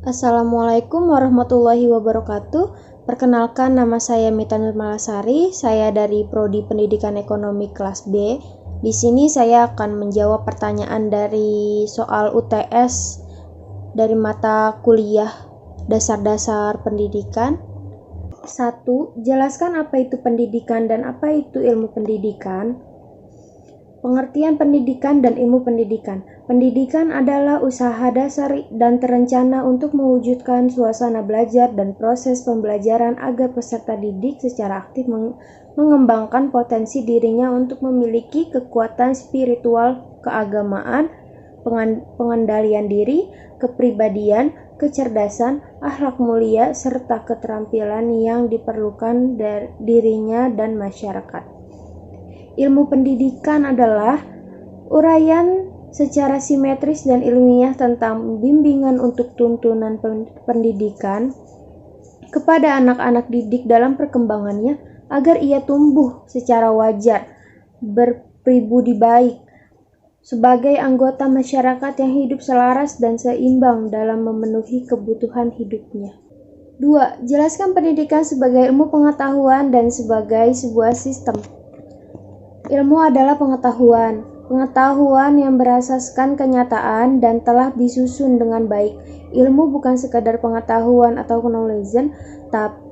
Assalamualaikum warahmatullahi wabarakatuh. Perkenalkan, nama saya Mita Nurmalasari. Saya dari Prodi Pendidikan Ekonomi kelas B. Di sini saya akan menjawab pertanyaan dari soal UTS dari mata kuliah dasar-dasar pendidikan. 1. Jelaskan apa itu pendidikan dan apa itu ilmu pendidikan. Pengertian pendidikan dan ilmu pendidikan. Pendidikan adalah usaha dasar dan terencana untuk mewujudkan suasana belajar dan proses pembelajaran agar peserta didik secara aktif mengembangkan potensi dirinya untuk memiliki kekuatan spiritual, keagamaan, pengendalian diri, kepribadian, kecerdasan, akhlak mulia, serta keterampilan yang diperlukan dari dirinya dan masyarakat. Ilmu pendidikan adalah uraian secara simetris dan ilmiah tentang bimbingan untuk tuntunan pendidikan kepada anak-anak didik dalam perkembangannya agar ia tumbuh secara wajar, berpribudi baik, sebagai anggota masyarakat yang hidup selaras dan seimbang dalam memenuhi kebutuhan hidupnya. 2. Jelaskan pendidikan sebagai ilmu pengetahuan dan sebagai sebuah sistem. Ilmu adalah pengetahuan yang berasaskan kenyataan dan telah disusun dengan baik. Ilmu bukan sekadar pengetahuan atau knowledge,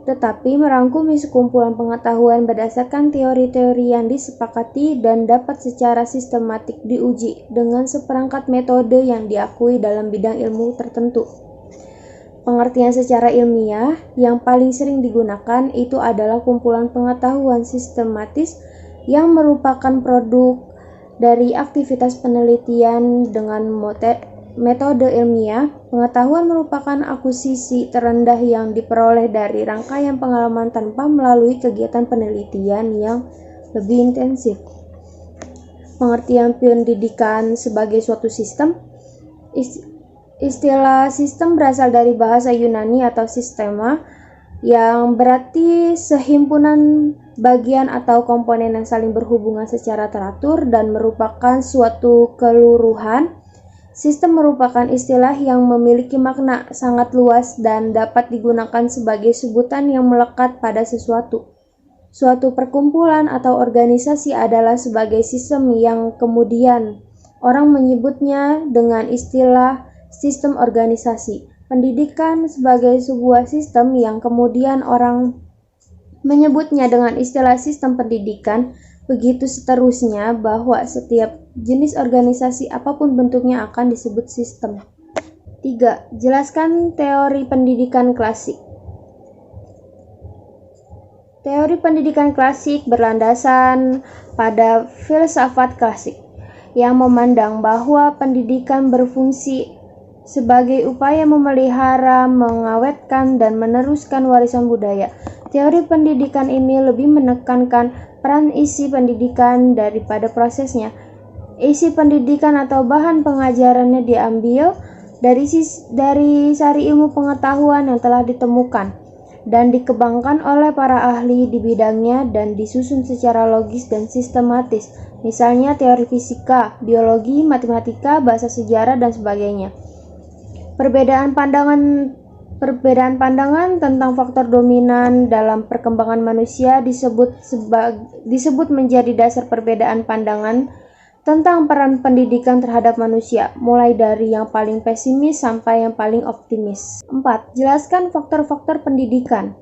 tetapi merangkumi sekumpulan pengetahuan berdasarkan teori-teori yang disepakati dan dapat secara sistematik diuji dengan seperangkat metode yang diakui dalam bidang ilmu tertentu. Pengertian secara ilmiah yang paling sering digunakan itu adalah kumpulan pengetahuan sistematis yang merupakan produk dari aktivitas penelitian dengan metode ilmiah. Pengetahuan merupakan akuisisi terendah yang diperoleh dari rangkaian pengalaman tanpa melalui kegiatan penelitian yang lebih intensif. Pengertian pendidikan sebagai suatu sistem. Istilah sistem berasal dari bahasa Yunani atau sistema, yang berarti sehimpunan bagian atau komponen yang saling berhubungan secara teratur dan merupakan suatu keseluruhan. Sistem merupakan istilah yang memiliki makna sangat luas dan dapat digunakan sebagai sebutan yang melekat pada sesuatu. Suatu perkumpulan atau organisasi adalah sebagai sistem yang kemudian orang menyebutnya dengan istilah sistem organisasi. Pendidikan sebagai sebuah sistem yang kemudian orang menyebutnya dengan istilah sistem pendidikan. Begitu seterusnya, bahwa setiap jenis organisasi apapun bentuknya akan disebut sistem. 3. Jelaskan teori pendidikan klasik. Teori pendidikan klasik berlandasan pada filsafat klasik yang memandang bahwa pendidikan berfungsi sebagai upaya memelihara, mengawetkan, dan meneruskan warisan budaya. Teori pendidikan ini lebih menekankan peran isi pendidikan daripada prosesnya. Isi pendidikan atau bahan pengajarannya diambil dari sari ilmu pengetahuan yang telah ditemukan dan dikembangkan oleh para ahli di bidangnya dan disusun secara logis dan sistematis. Misalnya teori fisika, biologi, matematika, bahasa sejarah, dan sebagainya. Perbedaan pandangan tentang faktor dominan dalam perkembangan manusia disebut menjadi dasar perbedaan pandangan tentang peran pendidikan terhadap manusia, mulai dari yang paling pesimis sampai yang paling optimis. 4. Jelaskan faktor-faktor pendidikan.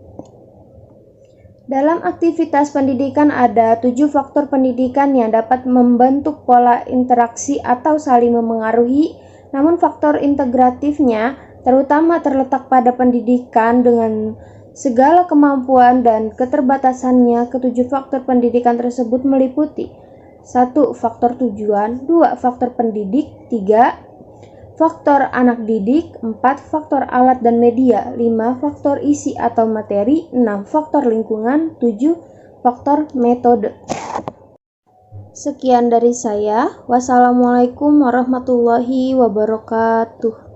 Dalam aktivitas pendidikan ada 7 faktor pendidikan yang dapat membentuk pola interaksi atau saling memengaruhi. Namun faktor integratifnya terutama terletak pada pendidikan dengan segala kemampuan dan keterbatasannya. Ketujuh faktor pendidikan tersebut meliputi: 1. Faktor tujuan. 2. Faktor pendidik. 3. Faktor anak didik. 4. Faktor alat dan media. 5. Faktor isi atau materi. 6. Faktor lingkungan. 7. Faktor metode. Sekian dari saya. Wassalamualaikum warahmatullahi wabarakatuh.